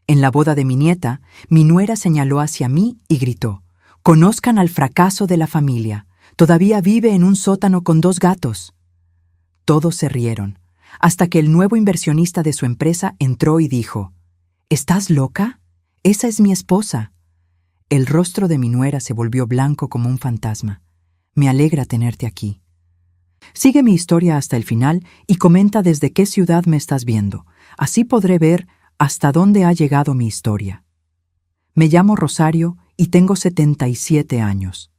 En la boda de mi nieta, mi nuera señaló hacia mí y gritó: «Conozcan al fracaso de la familia. Todavía vive en un sótano con 2 gatos». Todos se rieron, hasta que el nuevo inversionista de su empresa entró y dijo: «¿Estás loca? Esa es mi esposa». El rostro de mi nuera se volvió blanco como un fantasma. «Me alegra tenerte aquí». Sigue mi historia hasta el final y comenta desde qué ciudad me estás viendo. Así podré ver hasta dónde ha llegado mi historia. Me llamo Rosario y tengo 77 años.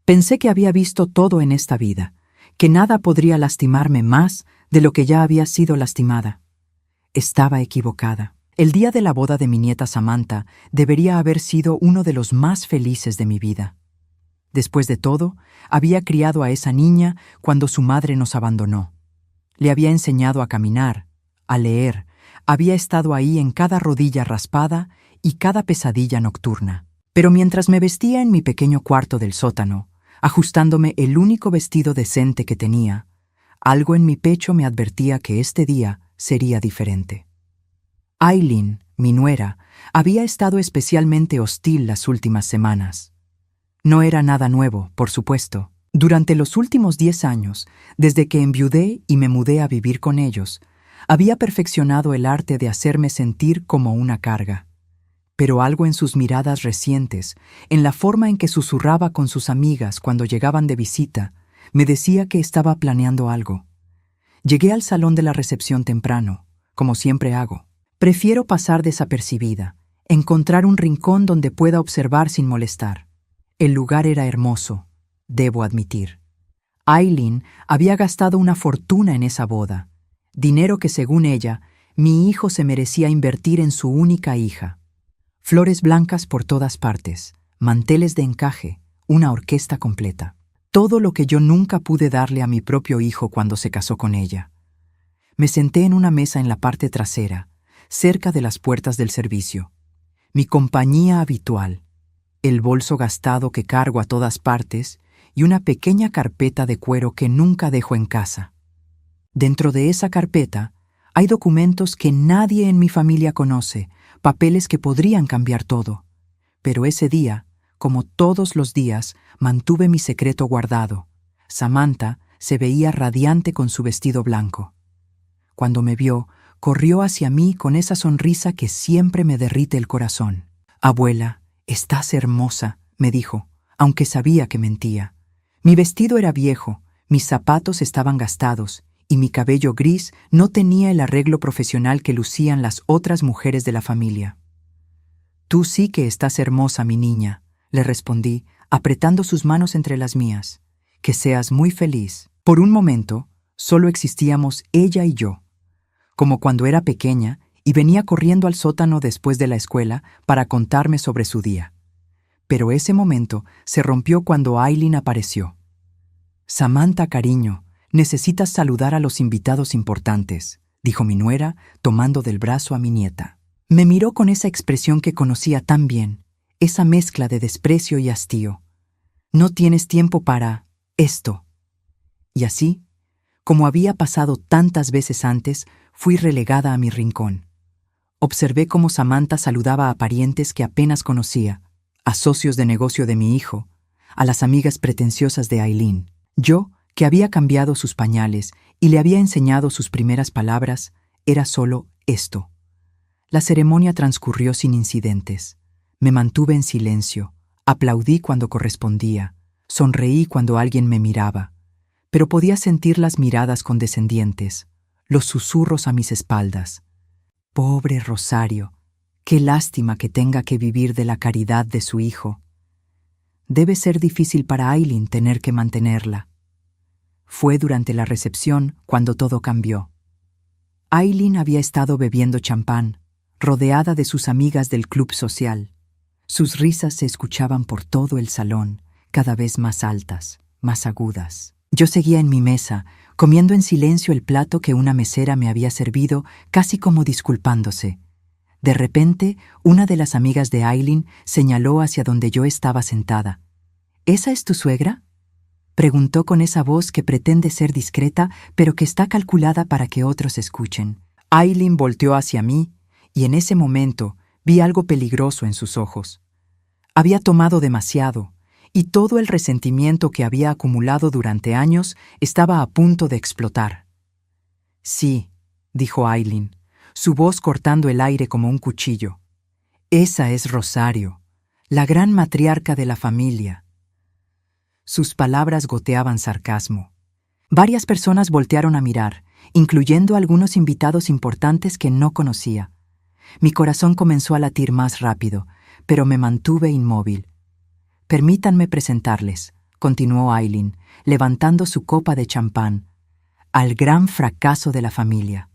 Pensé que había visto todo en esta vida, que nada podría lastimarme más de lo que ya había sido lastimada. Estaba equivocada. El día de la boda de mi nieta Samantha debería haber sido uno de los más felices de mi vida. Después de todo, había criado a esa niña cuando su madre nos abandonó. Le había enseñado a caminar, a leer, había estado ahí en cada rodilla raspada y cada pesadilla nocturna. Pero mientras me vestía en mi pequeño cuarto del sótano, ajustándome el único vestido decente que tenía, algo en mi pecho me advertía que este día sería diferente. Aileen, mi nuera, había estado especialmente hostil las últimas semanas. No era nada nuevo, por supuesto. Durante los últimos 10 años, desde que enviudé y me mudé a vivir con ellos, había perfeccionado el arte de hacerme sentir como una carga. Pero algo en sus miradas recientes, en la forma en que susurraba con sus amigas cuando llegaban de visita, me decía que estaba planeando algo. Llegué al salón de la recepción temprano, como siempre hago. Prefiero pasar desapercibida, encontrar un rincón donde pueda observar sin molestar. El lugar era hermoso, debo admitir. Aileen había gastado una fortuna en esa boda, dinero que, según ella, mi hijo se merecía invertir en su única hija. Flores blancas por todas partes, manteles de encaje, una orquesta completa. Todo lo que yo nunca pude darle a mi propio hijo cuando se casó con ella. Me senté en una mesa en la parte trasera, cerca de las puertas del servicio. Mi compañía habitual, el bolso gastado que cargo a todas partes y una pequeña carpeta de cuero que nunca dejo en casa. Dentro de esa carpeta hay documentos que nadie en mi familia conoce, papeles que podrían cambiar todo. Pero ese día, como todos los días, mantuve mi secreto guardado. Samantha se veía radiante con su vestido blanco. Cuando me vio, corrió hacia mí con esa sonrisa que siempre me derrite el corazón. «Abuela, estás hermosa», me dijo, aunque sabía que mentía. Mi vestido era viejo, mis zapatos estaban gastados, y mi cabello gris no tenía el arreglo profesional que lucían las otras mujeres de la familia. «Tú sí que estás hermosa, mi niña», le respondí, apretando sus manos entre las mías. «Que seas muy feliz». Por un momento, solo existíamos ella y yo, como cuando era pequeña y venía corriendo al sótano después de la escuela para contarme sobre su día. Pero ese momento se rompió cuando Aileen apareció. «Samantha, cariño, necesitas saludar a los invitados importantes», dijo mi nuera, tomando del brazo a mi nieta. Me miró con esa expresión que conocía tan bien, esa mezcla de desprecio y hastío. «No tienes tiempo para esto». Y así, como había pasado tantas veces antes, fui relegada a mi rincón. Observé cómo Samantha saludaba a parientes que apenas conocía, a socios de negocio de mi hijo, a las amigas pretenciosas de Aileen. Yo, que había cambiado sus pañales y le había enseñado sus primeras palabras, era solo esto. La ceremonia transcurrió sin incidentes. Me mantuve en silencio, aplaudí cuando correspondía, sonreí cuando alguien me miraba, pero podía sentir las miradas condescendientes, los susurros a mis espaldas. «Pobre Rosario, qué lástima que tenga que vivir de la caridad de su hijo. Debe ser difícil para Aileen tener que mantenerla». Fue durante la recepción cuando todo cambió. Aileen había estado bebiendo champán, rodeada de sus amigas del club social. Sus risas se escuchaban por todo el salón, cada vez más altas, más agudas. Yo seguía en mi mesa, comiendo en silencio el plato que una mesera me había servido, casi como disculpándose. De repente, una de las amigas de Aileen señaló hacia donde yo estaba sentada. «¿Esa es tu suegra?», preguntó con esa voz que pretende ser discreta, pero que está calculada para que otros escuchen. Aileen volteó hacia mí, y en ese momento Vi algo peligroso en sus ojos. Había tomado demasiado, y todo el resentimiento que había acumulado durante años estaba a punto de explotar. Sí, dijo Aileen, su voz cortando el aire como un cuchillo. Esa es Rosario, la gran matriarca de la familia. Sus palabras goteaban sarcasmo. Varias personas voltearon a mirar, incluyendo algunos invitados importantes que no conocía. Mi corazón comenzó a latir más rápido, pero me mantuve inmóvil. Permítanme presentarles, continuó Aileen, levantando su copa de champán, al gran fracaso de la familia.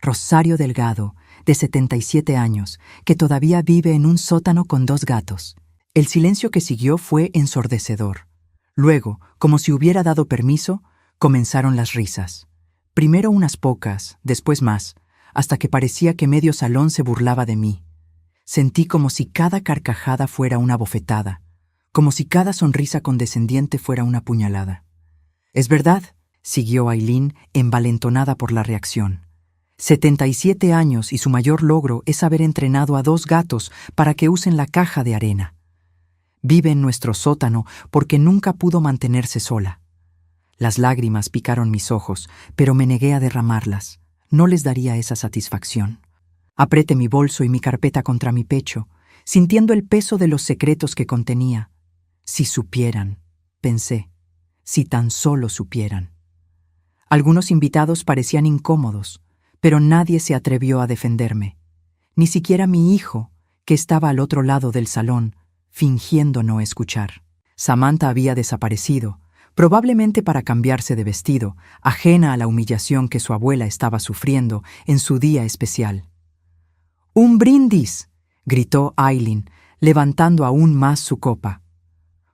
Rosario Delgado, de 77 años, que todavía vive en un sótano con 2 gatos. El silencio que siguió fue ensordecedor. Luego, como si hubiera dado permiso, comenzaron las risas. Primero unas pocas, después más, hasta que parecía que medio salón se burlaba de mí. Sentí como si cada carcajada fuera una bofetada, como si cada sonrisa condescendiente fuera una puñalada. «Es verdad», siguió Aileen, envalentonada por la reacción. 77 años y su mayor logro es haber entrenado a 2 gatos para que usen la caja de arena. Vive en nuestro sótano porque nunca pudo mantenerse sola. Las lágrimas picaron mis ojos, pero me negué a derramarlas. No les daría esa satisfacción. Apreté mi bolso y mi carpeta contra mi pecho, sintiendo el peso de los secretos que contenía. Si supieran, pensé, si tan solo supieran. Algunos invitados parecían incómodos, pero nadie se atrevió a defenderme. Ni siquiera mi hijo, que estaba al otro lado del salón, fingiendo no escuchar. Samantha había desaparecido, probablemente para cambiarse de vestido, ajena a la humillación que su abuela estaba sufriendo en su día especial. «¡Un brindis!», gritó Aileen, levantando aún más su copa.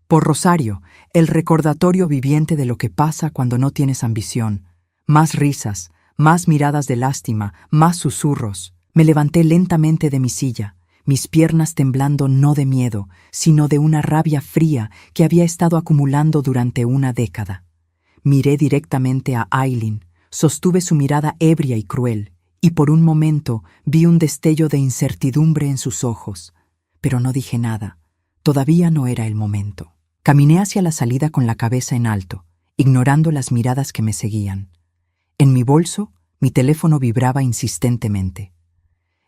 «Por Rosario, el recordatorio viviente de lo que pasa cuando no tienes ambición. Más risas, más miradas de lástima, más susurros». Me levanté lentamente de mi silla, mis piernas temblando no de miedo, sino de una rabia fría que había estado acumulando durante una década. Miré directamente a Aileen, sostuve su mirada ebria y cruel, y por un momento vi un destello de incertidumbre en sus ojos, pero no dije nada. Todavía no era el momento. Caminé hacia la salida con la cabeza en alto, ignorando las miradas que me seguían. En mi bolso, mi teléfono vibraba insistentemente.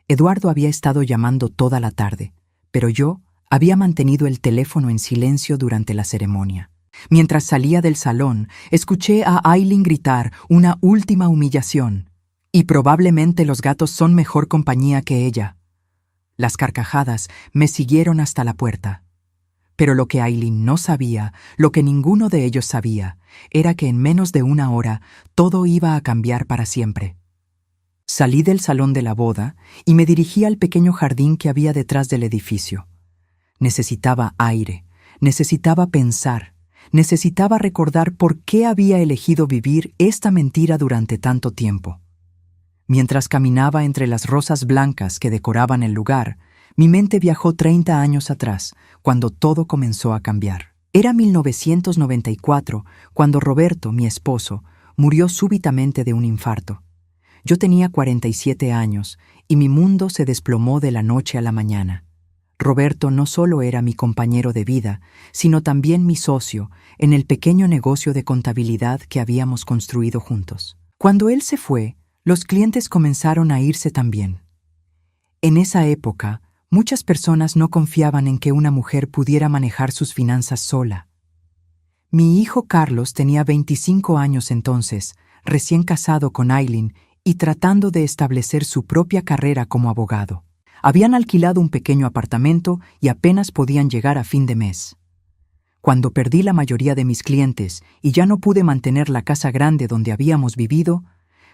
Eduardo había estado llamando toda la tarde, pero yo había mantenido el teléfono en silencio durante la ceremonia. Mientras salía del salón, escuché a Aileen gritar una última humillación. «Y probablemente los gatos son mejor compañía que ella». Las carcajadas me siguieron hasta la puerta. Pero lo que Aileen no sabía, lo que ninguno de ellos sabía, era que en menos de una hora todo iba a cambiar para siempre. Salí del salón de la boda y me dirigí al pequeño jardín que había detrás del edificio. Necesitaba aire, necesitaba pensar, necesitaba recordar por qué había elegido vivir esta mentira durante tanto tiempo. Mientras caminaba entre las rosas blancas que decoraban el lugar, mi mente viajó 30 años atrás, cuando todo comenzó a cambiar. Era 1994, cuando Roberto, mi esposo, murió súbitamente de un infarto. Yo tenía 47 años y mi mundo se desplomó de la noche a la mañana. Roberto no solo era mi compañero de vida, sino también mi socio en el pequeño negocio de contabilidad que habíamos construido juntos. Cuando él se fue, los clientes comenzaron a irse también. En esa época, muchas personas no confiaban en que una mujer pudiera manejar sus finanzas sola. Mi hijo Carlos tenía 25 años entonces, recién casado con Aileen y tratando de establecer su propia carrera como abogado. Habían alquilado un pequeño apartamento y apenas podían llegar a fin de mes. Cuando perdí la mayoría de mis clientes y ya no pude mantener la casa grande donde habíamos vivido,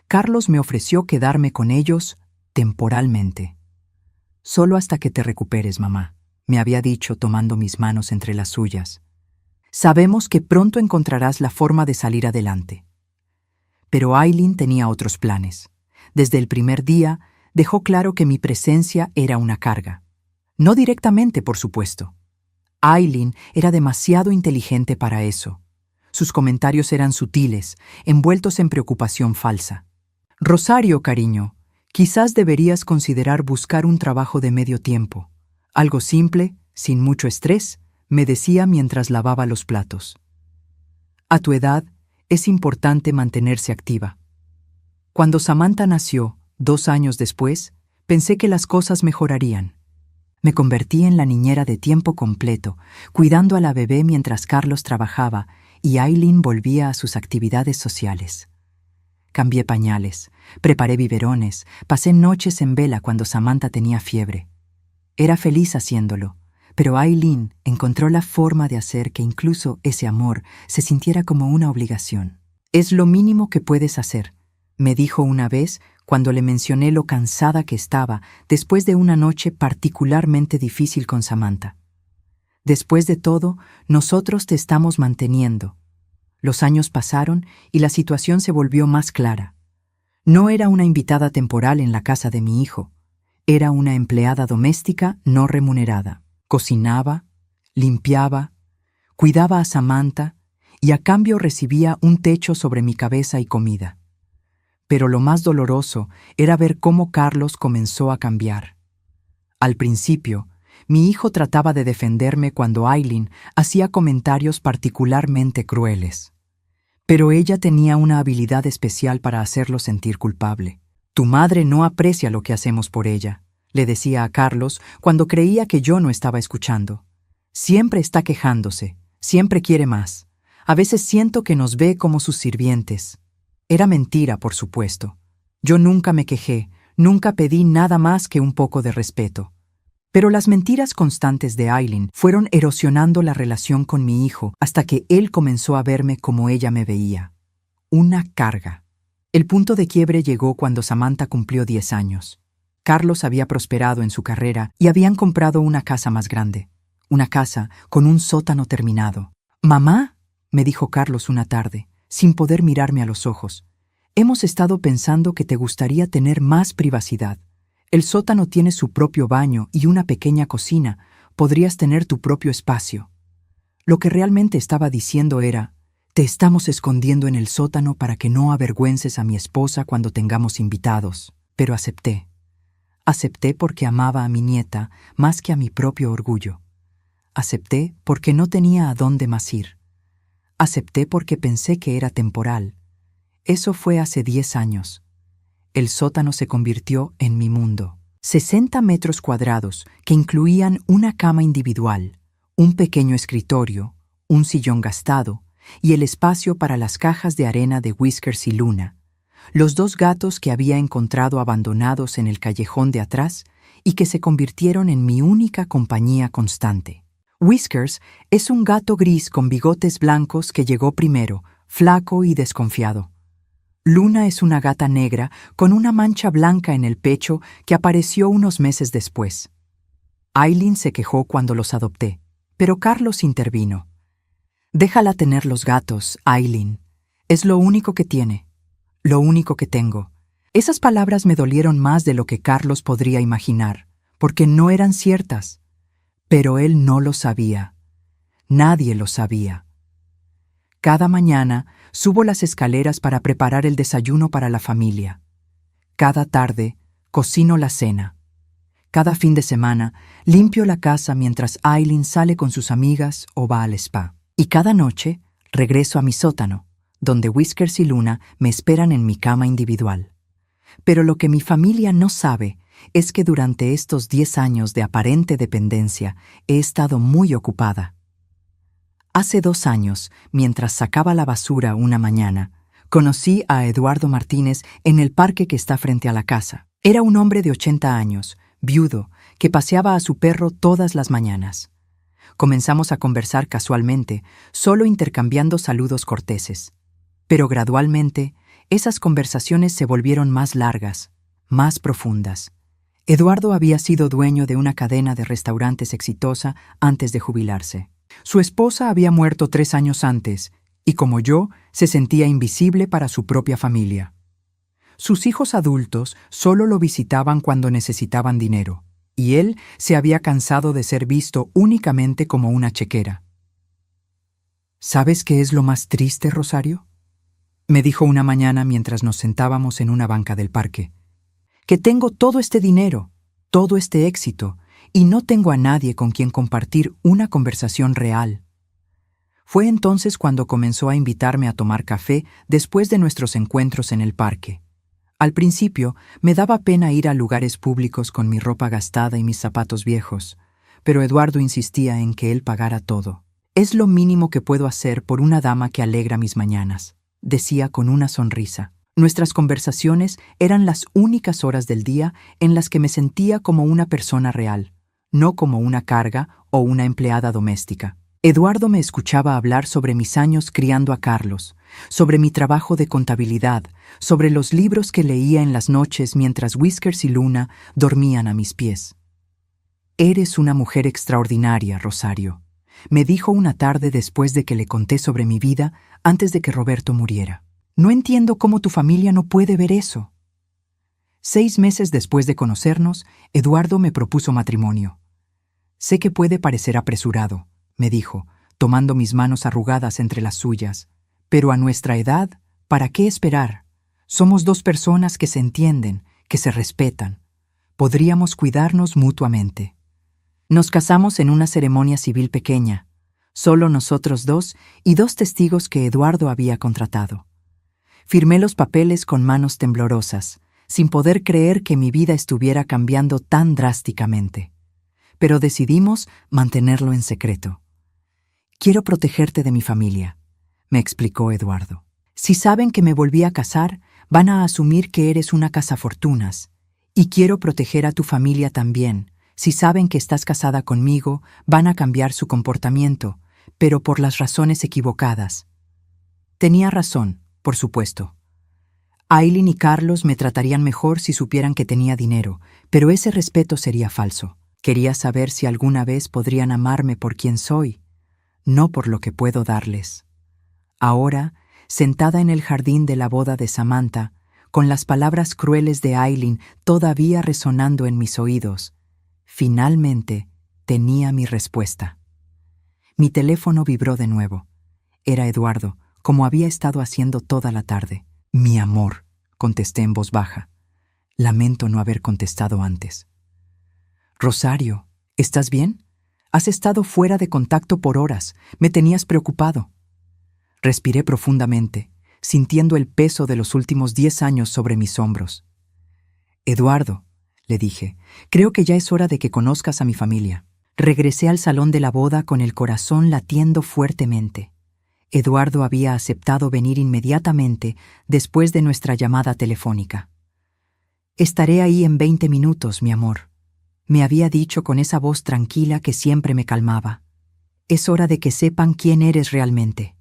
Carlos me ofreció quedarme con ellos temporalmente. «Solo hasta que te recuperes, mamá», me había dicho tomando mis manos entre las suyas. «Sabemos que pronto encontrarás la forma de salir adelante». Pero Aileen tenía otros planes. Desde el primer día, dejó claro que mi presencia era una carga. No directamente, por supuesto. Aileen era demasiado inteligente para eso. Sus comentarios eran sutiles, envueltos en preocupación falsa. «Rosario, cariño, Quizás deberías considerar buscar un trabajo de medio tiempo. Algo simple, sin mucho estrés, me decía mientras lavaba los platos. A tu edad, es importante mantenerse activa. Cuando Samantha nació, 2 años después, pensé que las cosas mejorarían. Me convertí en la niñera de tiempo completo, cuidando a la bebé mientras Carlos trabajaba y Aileen volvía a sus actividades sociales. Cambié pañales, preparé biberones, pasé noches en vela cuando Samantha tenía fiebre. Era feliz haciéndolo, pero Aileen encontró la forma de hacer que incluso ese amor se sintiera como una obligación. «Es lo mínimo que puedes hacer», me dijo una vez cuando le mencioné lo cansada que estaba después de una noche particularmente difícil con Samantha. «Después de todo, nosotros te estamos manteniendo». Los años pasaron y la situación se volvió más clara. No era una invitada temporal en la casa de mi hijo. Era una empleada doméstica no remunerada. Cocinaba, limpiaba, cuidaba a Samantha y a cambio recibía un techo sobre mi cabeza y comida. Pero lo más doloroso era ver cómo Carlos comenzó a cambiar. Al principio, mi hijo trataba de defenderme cuando Aileen hacía comentarios particularmente crueles. Pero ella tenía una habilidad especial para hacerlo sentir culpable. «Tu madre no aprecia lo que hacemos por ella», le decía a Carlos cuando creía que yo no estaba escuchando. «Siempre está quejándose, siempre quiere más. A veces siento que nos ve como sus sirvientes». Era mentira, por supuesto. Yo nunca me quejé, nunca pedí nada más que un poco de respeto. Pero las mentiras constantes de Aileen fueron erosionando la relación con mi hijo hasta que él comenzó a verme como ella me veía. Una carga. El punto de quiebre llegó cuando Samantha cumplió 10 años. Carlos había prosperado en su carrera y habían comprado una casa más grande. Una casa con un sótano terminado. «Mamá», me dijo Carlos una tarde, sin poder mirarme a los ojos, «hemos estado pensando que te gustaría tener más privacidad. El sótano tiene su propio baño y una pequeña cocina. Podrías tener tu propio espacio». Lo que realmente estaba diciendo era: «Te estamos escondiendo en el sótano para que no avergüences a mi esposa cuando tengamos invitados». Pero acepté. Acepté porque amaba a mi nieta más que a mi propio orgullo. Acepté porque no tenía a dónde más ir. Acepté porque pensé que era temporal. Eso fue hace 10 años. El sótano se convirtió en mi mundo. 60 metros cuadrados que incluían una cama individual, un pequeño escritorio, un sillón gastado y el espacio para las cajas de arena de Whiskers y Luna, los 2 gatos que había encontrado abandonados en el callejón de atrás y que se convirtieron en mi única compañía constante. Whiskers es un gato gris con bigotes blancos que llegó primero, flaco y desconfiado. Luna es una gata negra con una mancha blanca en el pecho que apareció unos meses después. Aileen se quejó cuando los adopté, pero Carlos intervino. «Déjala tener los gatos, Aileen. Es lo único que tiene, lo único que tengo». Esas palabras me dolieron más de lo que Carlos podría imaginar, porque no eran ciertas. Pero él no lo sabía. Nadie lo sabía. Cada mañana subo las escaleras para preparar el desayuno para la familia. Cada tarde cocino la cena. Cada fin de semana limpio la casa mientras Aileen sale con sus amigas o va al spa. Y cada noche regreso a mi sótano, donde Whiskers y Luna me esperan en mi cama individual. Pero lo que mi familia no sabe es que durante estos 10 años de aparente dependencia he estado muy ocupada. Hace 2 años, mientras sacaba la basura una mañana, conocí a Eduardo Martínez en el parque que está frente a la casa. Era un hombre de 80 años, viudo, que paseaba a su perro todas las mañanas. Comenzamos a conversar casualmente, solo intercambiando saludos corteses. Pero gradualmente, esas conversaciones se volvieron más largas, más profundas. Eduardo había sido dueño de una cadena de restaurantes exitosa antes de jubilarse. Su esposa había muerto 3 años antes y, como yo, se sentía invisible para su propia familia. Sus hijos adultos solo lo visitaban cuando necesitaban dinero, y él se había cansado de ser visto únicamente como una chequera. ¿Sabes qué es lo más triste, Rosario?, me dijo una mañana mientras nos sentábamos en una banca del parque. que tengo todo este dinero, todo este éxito, y no tengo a nadie con quien compartir una conversación real. Fue entonces cuando comenzó a invitarme a tomar café después de nuestros encuentros en el parque. Al principio me daba pena ir a lugares públicos con mi ropa gastada y mis zapatos viejos, pero Eduardo insistía en que él pagara todo. «Es lo mínimo que puedo hacer por una dama que alegra mis mañanas», decía con una sonrisa. Nuestras conversaciones eran las únicas horas del día en las que me sentía como una persona real, no como una carga o una empleada doméstica. Eduardo me escuchaba hablar sobre mis años criando a Carlos, sobre mi trabajo de contabilidad, sobre los libros que leía en las noches mientras Whiskers y Luna dormían a mis pies. «Eres una mujer extraordinaria, Rosario», me dijo una tarde después de que le conté sobre mi vida antes de que Roberto muriera. «No entiendo cómo tu familia no puede ver eso». 6 meses después de conocernos, Eduardo me propuso matrimonio. «Sé que puede parecer apresurado», me dijo, tomando mis manos arrugadas entre las suyas, «pero a nuestra edad, ¿para qué esperar? Somos 2 personas que se entienden, que se respetan. Podríamos cuidarnos mutuamente». Nos casamos en una ceremonia civil pequeña, solo nosotros 2 y 2 testigos que Eduardo había contratado. Firmé los papeles con manos temblorosas, sin poder creer que mi vida estuviera cambiando tan drásticamente. Pero decidimos mantenerlo en secreto. «Quiero protegerte de mi familia», me explicó Eduardo. «Si saben que me volví a casar, van a asumir que eres una cazafortunas. Y quiero proteger a tu familia también. Si saben que estás casada conmigo, van a cambiar su comportamiento, pero por las razones equivocadas». Tenía razón, por supuesto. Aileen y Carlos me tratarían mejor si supieran que tenía dinero, pero ese respeto sería falso. Quería saber si alguna vez podrían amarme por quien soy, no por lo que puedo darles. Ahora, sentada en el jardín de la boda de Samantha, con las palabras crueles de Aileen todavía resonando en mis oídos, finalmente tenía mi respuesta. Mi teléfono vibró de nuevo. Era Eduardo, como había estado haciendo toda la tarde. «Mi amor», contesté en voz baja. Lamento no haber contestado antes. «Rosario, ¿estás bien? Has estado fuera de contacto por horas. Me tenías preocupado». Respiré profundamente, sintiendo el peso de los últimos 10 años sobre mis hombros. «Eduardo», le dije, «creo que ya es hora de que conozcas a mi familia». Regresé al salón de la boda con el corazón latiendo fuertemente. Eduardo había aceptado venir inmediatamente después de nuestra llamada telefónica. «Estaré ahí en 20 minutos, mi amor», me había dicho con esa voz tranquila que siempre me calmaba. «Es hora de que sepan quién eres realmente».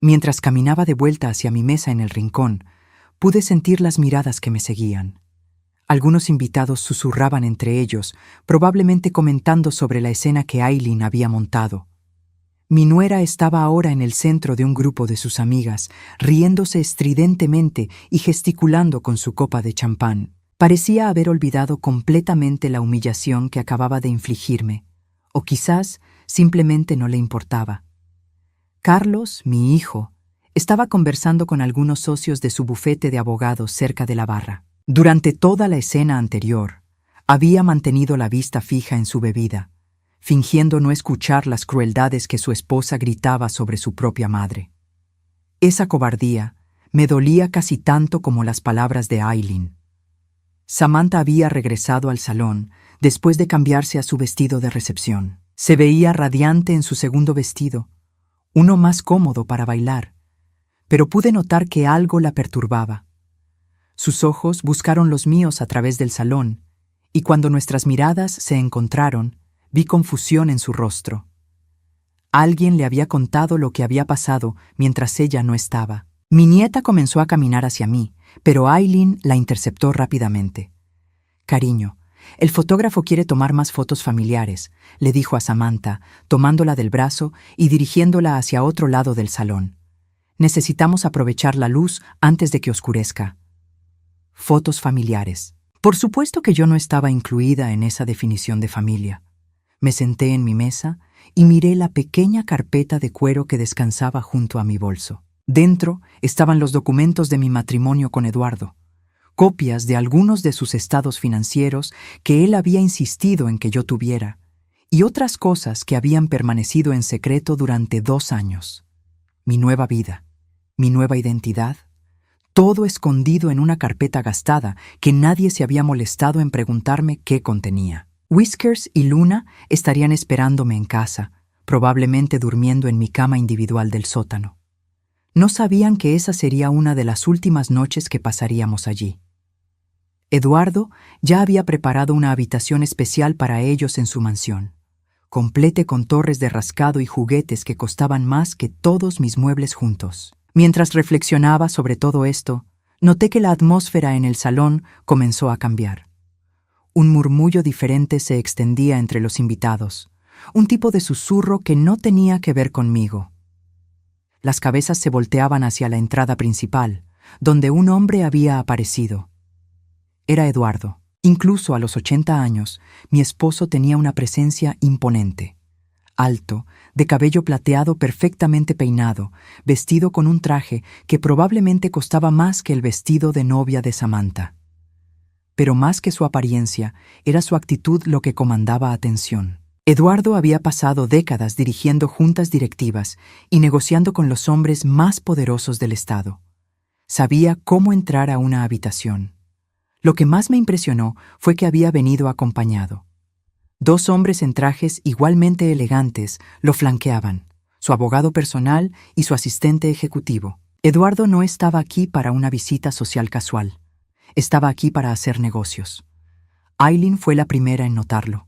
Mientras caminaba de vuelta hacia mi mesa en el rincón, pude sentir las miradas que me seguían. Algunos invitados susurraban entre ellos, probablemente comentando sobre la escena que Aileen había montado. Mi nuera estaba ahora en el centro de un grupo de sus amigas, riéndose estridentemente y gesticulando con su copa de champán. Parecía haber olvidado completamente la humillación que acababa de infligirme, o quizás simplemente no le importaba. Carlos, mi hijo, estaba conversando con algunos socios de su bufete de abogados cerca de la barra. Durante toda la escena anterior, había mantenido la vista fija en su bebida, fingiendo no escuchar las crueldades que su esposa gritaba sobre su propia madre. Esa cobardía me dolía casi tanto como las palabras de Aileen. Samantha había regresado al salón después de cambiarse a su vestido de recepción. Se veía radiante en su segundo vestido, uno más cómodo para bailar, pero pude notar que algo la perturbaba. Sus ojos buscaron los míos a través del salón, y cuando nuestras miradas se encontraron, vi confusión en su rostro. Alguien le había contado lo que había pasado mientras ella no estaba. Mi nieta comenzó a caminar hacia mí, pero Aileen la interceptó rápidamente. «Cariño, el fotógrafo quiere tomar más fotos familiares», le dijo a Samantha, tomándola del brazo y dirigiéndola hacia otro lado del salón. «Necesitamos aprovechar la luz antes de que oscurezca». Fotos familiares. Por supuesto que yo no estaba incluida en esa definición de familia. Me senté en mi mesa y miré la pequeña carpeta de cuero que descansaba junto a mi bolso. Dentro estaban los documentos de mi matrimonio con Eduardo, copias de algunos de sus estados financieros que él había insistido en que yo tuviera, y otras cosas que habían permanecido en secreto durante 2 años. Mi nueva vida, mi nueva identidad, todo escondido en una carpeta gastada que nadie se había molestado en preguntarme qué contenía. Whiskers y Luna estarían esperándome en casa, probablemente durmiendo en mi cama individual del sótano. No sabían que esa sería una de las últimas noches que pasaríamos allí. Eduardo ya había preparado una habitación especial para ellos en su mansión, completa con torres de rascado y juguetes que costaban más que todos mis muebles juntos. Mientras reflexionaba sobre todo esto, noté que la atmósfera en el salón comenzó a cambiar. Un murmullo diferente se extendía entre los invitados, un tipo de susurro que no tenía que ver conmigo. Las cabezas se volteaban hacia la entrada principal, donde un hombre había aparecido. Era Eduardo. Incluso a los 80 años, mi esposo tenía una presencia imponente. Alto, de cabello plateado perfectamente peinado, vestido con un traje que probablemente costaba más que el vestido de novia de Samantha. Pero más que su apariencia, era su actitud lo que comandaba atención. Eduardo había pasado décadas dirigiendo juntas directivas y negociando con los hombres más poderosos del estado. Sabía cómo entrar a una habitación. Lo que más me impresionó fue que había venido acompañado. 2 hombres en trajes igualmente elegantes lo flanqueaban, su abogado personal y su asistente ejecutivo. Eduardo no estaba aquí para una visita social casual. Estaba aquí para hacer negocios. Aileen fue la primera en notarlo.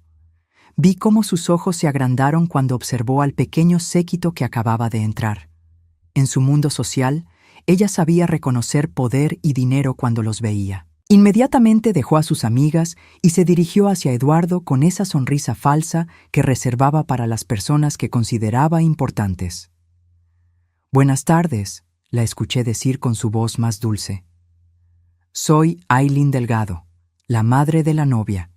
Vi cómo sus ojos se agrandaron cuando observó al pequeño séquito que acababa de entrar. En su mundo social, ella sabía reconocer poder y dinero cuando los veía. Inmediatamente dejó a sus amigas y se dirigió hacia Eduardo con esa sonrisa falsa que reservaba para las personas que consideraba importantes. «Buenas tardes», la escuché decir con su voz más dulce. «Soy Aileen Delgado, la madre de la novia.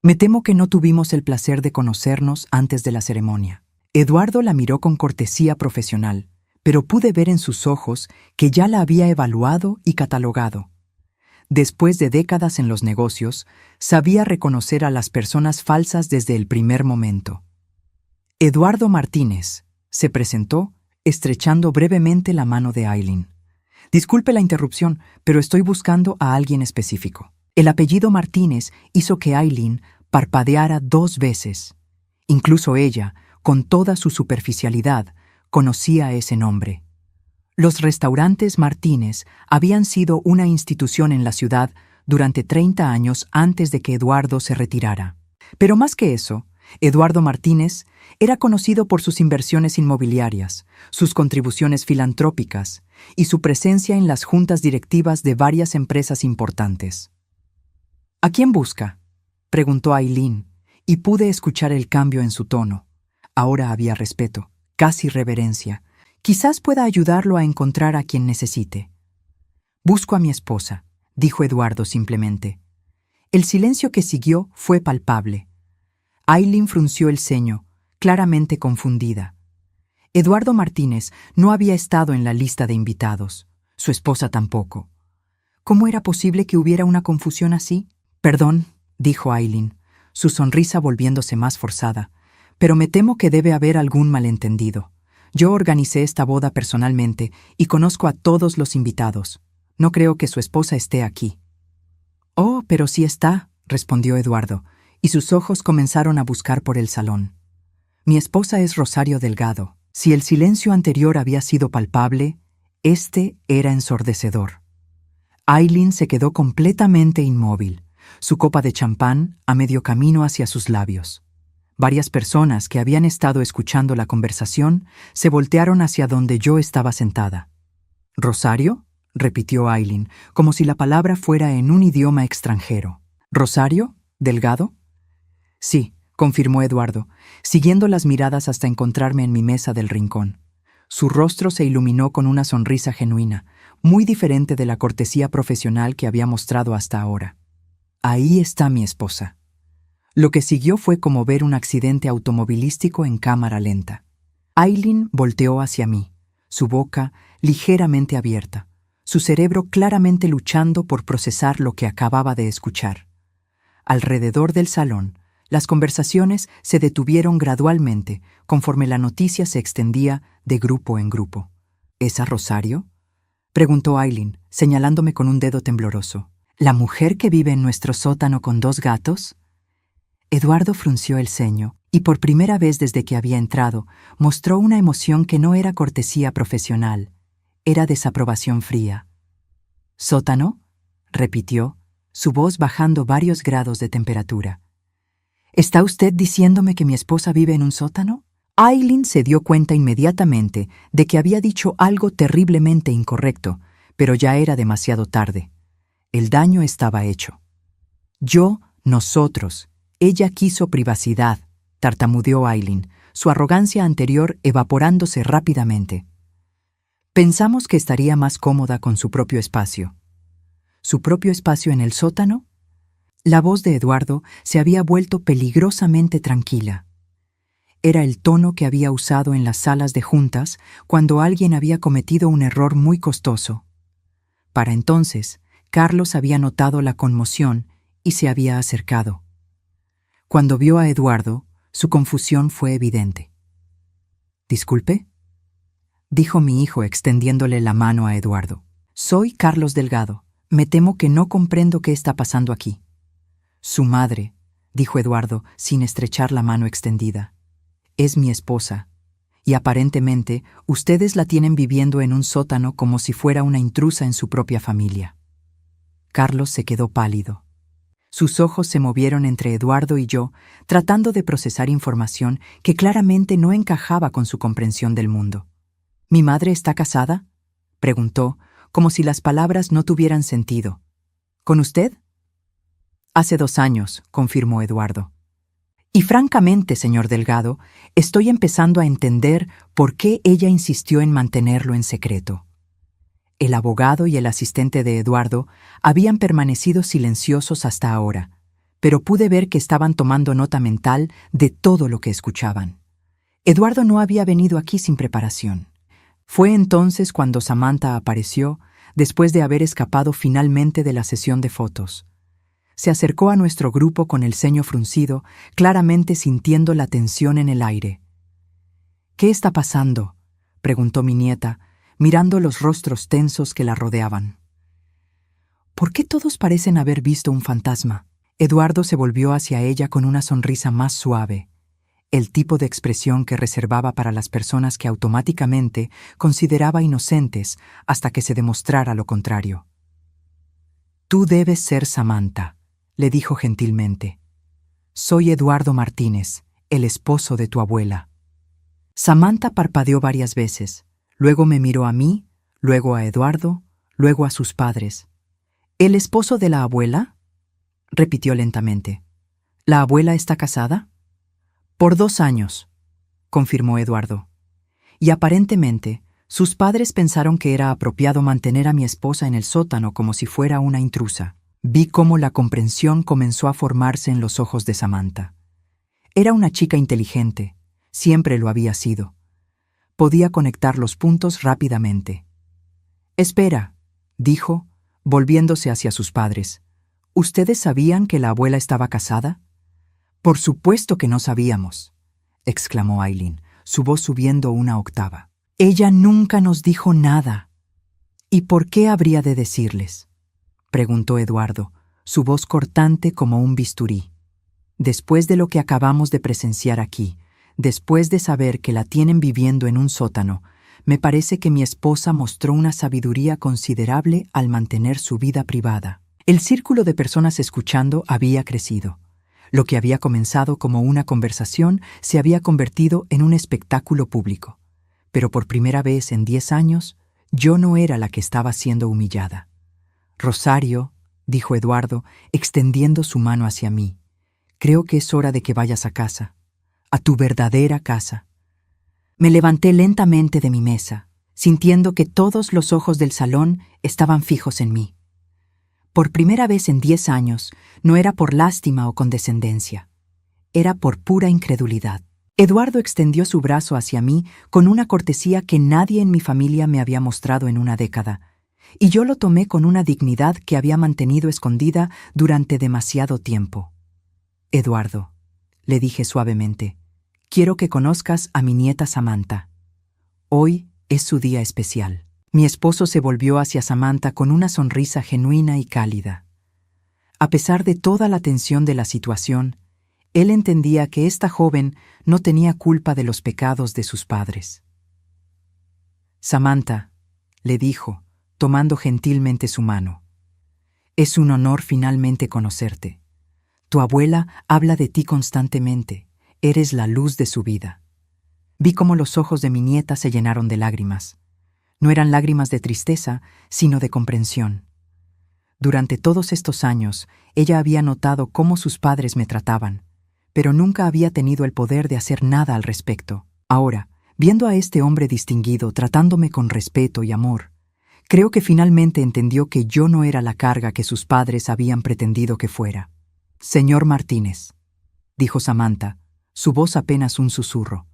Me temo que no tuvimos el placer de conocernos antes de la ceremonia». Eduardo la miró con cortesía profesional, pero pude ver en sus ojos que ya la había evaluado y catalogado. Después de décadas en los negocios, sabía reconocer a las personas falsas desde el primer momento. Eduardo Martínez se presentó, estrechando brevemente la mano de Aileen. «Disculpe la interrupción, pero estoy buscando a alguien específico». El apellido Martínez hizo que Aileen parpadeara 2 veces. Incluso ella, con toda su superficialidad, conocía ese nombre. Los restaurantes Martínez habían sido una institución en la ciudad durante 30 años antes de que Eduardo se retirara. Pero más que eso, Eduardo Martínez era conocido por sus inversiones inmobiliarias, sus contribuciones filantrópicas y su presencia en las juntas directivas de varias empresas importantes. «¿A quién busca?», preguntó Aileen, y pude escuchar el cambio en su tono. Ahora había respeto, casi reverencia. «Quizás pueda ayudarlo a encontrar a quien necesite». «Busco a mi esposa», dijo Eduardo simplemente. El silencio que siguió fue palpable. Aileen frunció el ceño, claramente confundida. Eduardo Martínez no había estado en la lista de invitados. Su esposa tampoco. ¿Cómo era posible que hubiera una confusión así? «Perdón», dijo Aileen, su sonrisa volviéndose más forzada, «pero me temo que debe haber algún malentendido. Yo organicé esta boda personalmente y conozco a todos los invitados. No creo que su esposa esté aquí». «Oh, pero sí está», respondió Eduardo, y sus ojos comenzaron a buscar por el salón. «Mi esposa es Rosario Delgado». Si el silencio anterior había sido palpable, este era ensordecedor. Aileen se quedó completamente inmóvil, su copa de champán a medio camino hacia sus labios. Varias personas que habían estado escuchando la conversación se voltearon hacia donde yo estaba sentada. «¿Rosario?», repitió Aileen, como si la palabra fuera en un idioma extranjero. «¿Rosario? ¿Delgado?». «Sí», confirmó Eduardo, siguiendo las miradas hasta encontrarme en mi mesa del rincón. Su rostro se iluminó con una sonrisa genuina, muy diferente de la cortesía profesional que había mostrado hasta ahora. «Ahí está mi esposa». Lo que siguió fue como ver un accidente automovilístico en cámara lenta. Aileen volteó hacia mí, su boca ligeramente abierta, su cerebro claramente luchando por procesar lo que acababa de escuchar. Alrededor del salón, las conversaciones se detuvieron gradualmente conforme la noticia se extendía de grupo en grupo. ¿Esa Rosario?, preguntó Aileen, señalándome con un dedo tembloroso. ¿La mujer que vive en nuestro sótano con 2 gatos? Eduardo frunció el ceño y por primera vez desde que había entrado mostró una emoción que no era cortesía profesional, era desaprobación fría. ¿Sótano?, repitió, su voz bajando varios grados de temperatura. ¿Está usted diciéndome que mi esposa vive en un sótano? Aileen se dio cuenta inmediatamente de que había dicho algo terriblemente incorrecto, pero ya era demasiado tarde. El daño estaba hecho. Nosotros. Ella quiso privacidad, tartamudeó Aileen, su arrogancia anterior evaporándose rápidamente. Pensamos que estaría más cómoda con su propio espacio. ¿Su propio espacio en el sótano? La voz de Eduardo se había vuelto peligrosamente tranquila. Era el tono que había usado en las salas de juntas cuando alguien había cometido un error muy costoso. Para entonces, Carlos había notado la conmoción y se había acercado. Cuando vio a Eduardo, su confusión fue evidente. «¿Disculpe?», dijo mi hijo extendiéndole la mano a Eduardo. «Soy Carlos Delgado. Me temo que no comprendo qué está pasando aquí». «Su madre», dijo Eduardo sin estrechar la mano extendida, «es mi esposa, y aparentemente ustedes la tienen viviendo en un sótano como si fuera una intrusa en su propia familia». Carlos se quedó pálido. Sus ojos se movieron entre Eduardo y yo, tratando de procesar información que claramente no encajaba con su comprensión del mundo. «¿Mi madre está casada?», preguntó, como si las palabras no tuvieran sentido. «¿Con usted?». «Hace 2 años», confirmó Eduardo. «Y francamente, señor Delgado, estoy empezando a entender por qué ella insistió en mantenerlo en secreto». El abogado y el asistente de Eduardo habían permanecido silenciosos hasta ahora, pero pude ver que estaban tomando nota mental de todo lo que escuchaban. Eduardo no había venido aquí sin preparación. Fue entonces cuando Samantha apareció, después de haber escapado finalmente de la sesión de fotos. Se acercó a nuestro grupo con el ceño fruncido, claramente sintiendo la tensión en el aire. «¿Qué está pasando?», preguntó mi nieta, mirando los rostros tensos que la rodeaban. «¿Por qué todos parecen haber visto un fantasma?». Eduardo se volvió hacia ella con una sonrisa más suave, el tipo de expresión que reservaba para las personas que automáticamente consideraba inocentes hasta que se demostrara lo contrario. «Tú debes ser Samantha», le dijo gentilmente. «Soy Eduardo Martínez, el esposo de tu abuela». Samantha parpadeó varias veces. Luego me miró a mí, luego a Eduardo, luego a sus padres. «¿El esposo de la abuela?», repitió lentamente. «¿La abuela está casada?». «Por 2 años», confirmó Eduardo. «Y aparentemente, sus padres pensaron que era apropiado mantener a mi esposa en el sótano como si fuera una intrusa». Vi cómo la comprensión comenzó a formarse en los ojos de Samantha. Era una chica inteligente, siempre lo había sido. Podía conectar los puntos rápidamente. «Espera», dijo, volviéndose hacia sus padres. «¿Ustedes sabían que la abuela estaba casada?». «Por supuesto que no sabíamos», exclamó Aileen, su voz subiendo una octava. «Ella nunca nos dijo nada». «¿Y por qué habría de decirles?», preguntó Eduardo, su voz cortante como un bisturí. «Después de lo que acabamos de presenciar aquí, después de saber que la tienen viviendo en un sótano, me parece que mi esposa mostró una sabiduría considerable al mantener su vida privada». El círculo de personas escuchando había crecido. Lo que había comenzado como una conversación se había convertido en un espectáculo público. Pero por primera vez en 10 años, yo no era la que estaba siendo humillada. «Rosario», dijo Eduardo, extendiendo su mano hacia mí, «creo que es hora de que vayas a casa, a tu verdadera casa». Me levanté lentamente de mi mesa, sintiendo que todos los ojos del salón estaban fijos en mí. Por primera vez en 10 años, no era por lástima o condescendencia. Era por pura incredulidad. Eduardo extendió su brazo hacia mí con una cortesía que nadie en mi familia me había mostrado en una década, y yo lo tomé con una dignidad que había mantenido escondida durante demasiado tiempo. Eduardo, le dije suavemente, quiero que conozcas a mi nieta Samantha. Hoy es su día especial. Mi esposo se volvió hacia Samantha con una sonrisa genuina y cálida. A pesar de toda la tensión de la situación, él entendía que esta joven no tenía culpa de los pecados de sus padres. Samantha, le dijo, tomando gentilmente su mano, es un honor finalmente conocerte. Tu abuela habla de ti constantemente, eres la luz de su vida. Vi cómo los ojos de mi nieta se llenaron de lágrimas. No eran lágrimas de tristeza, sino de comprensión. Durante todos estos años, ella había notado cómo sus padres me trataban, pero nunca había tenido el poder de hacer nada al respecto. Ahora, viendo a este hombre distinguido tratándome con respeto y amor, creo que finalmente entendió que yo no era la carga que sus padres habían pretendido que fuera. Señor Martínez, dijo Samantha, su voz apenas un susurro.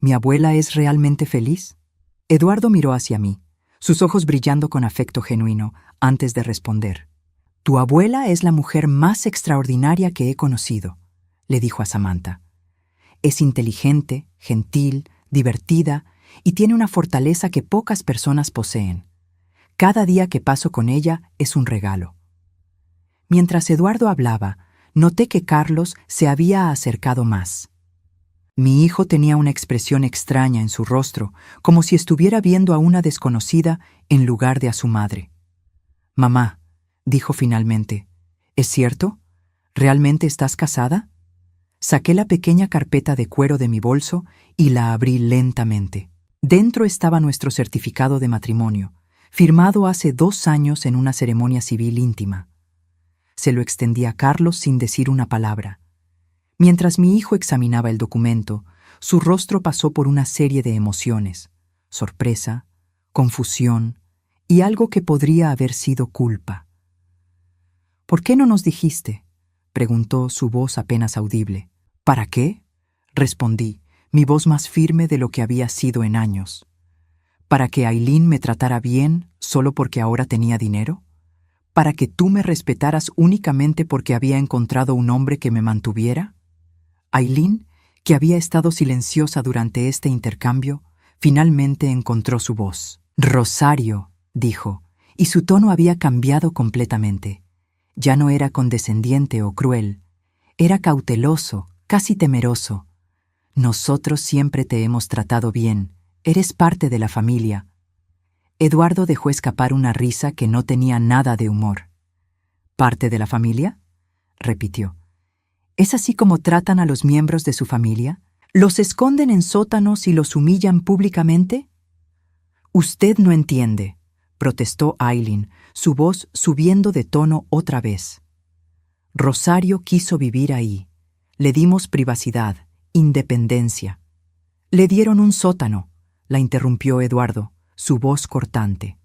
¿Mi abuela es realmente feliz? Eduardo miró hacia mí, sus ojos brillando con afecto genuino, antes de responder. Tu abuela es la mujer más extraordinaria que he conocido, le dijo a Samantha. Es inteligente, gentil, divertida y tiene una fortaleza que pocas personas poseen. Cada día que paso con ella es un regalo. Mientras Eduardo hablaba, noté que Carlos se había acercado más. Mi hijo tenía una expresión extraña en su rostro, como si estuviera viendo a una desconocida en lugar de a su madre. Mamá, dijo finalmente, ¿es cierto? ¿Realmente estás casada? Saqué la pequeña carpeta de cuero de mi bolso y la abrí lentamente. Dentro estaba nuestro certificado de matrimonio, firmado hace 2 años en una ceremonia civil íntima. Se lo extendí a Carlos sin decir una palabra. Mientras mi hijo examinaba el documento, su rostro pasó por una serie de emociones: sorpresa, confusión y algo que podría haber sido culpa. ¿Por qué no nos dijiste?, preguntó su voz apenas audible. ¿Para qué?, respondí, mi voz más firme de lo que había sido en años. ¿Para que Aileen me tratara bien solo porque ahora tenía dinero? ¿Para que tú me respetaras únicamente porque había encontrado un hombre que me mantuviera? Aileen, que había estado silenciosa durante este intercambio, finalmente encontró su voz. Rosario, dijo, y su tono había cambiado completamente. Ya no era condescendiente o cruel, era cauteloso, casi temeroso. Nosotros siempre te hemos tratado bien, eres parte de la familia. Eduardo dejó escapar una risa que no tenía nada de humor. ¿Parte de la familia?, repitió. ¿Es así como tratan a los miembros de su familia? ¿Los esconden en sótanos y los humillan públicamente? Usted no entiende, protestó Aileen, su voz subiendo de tono otra vez. Rosario quiso vivir ahí. Le dimos privacidad, independencia. Le dieron un sótano, la interrumpió Eduardo, su voz cortante.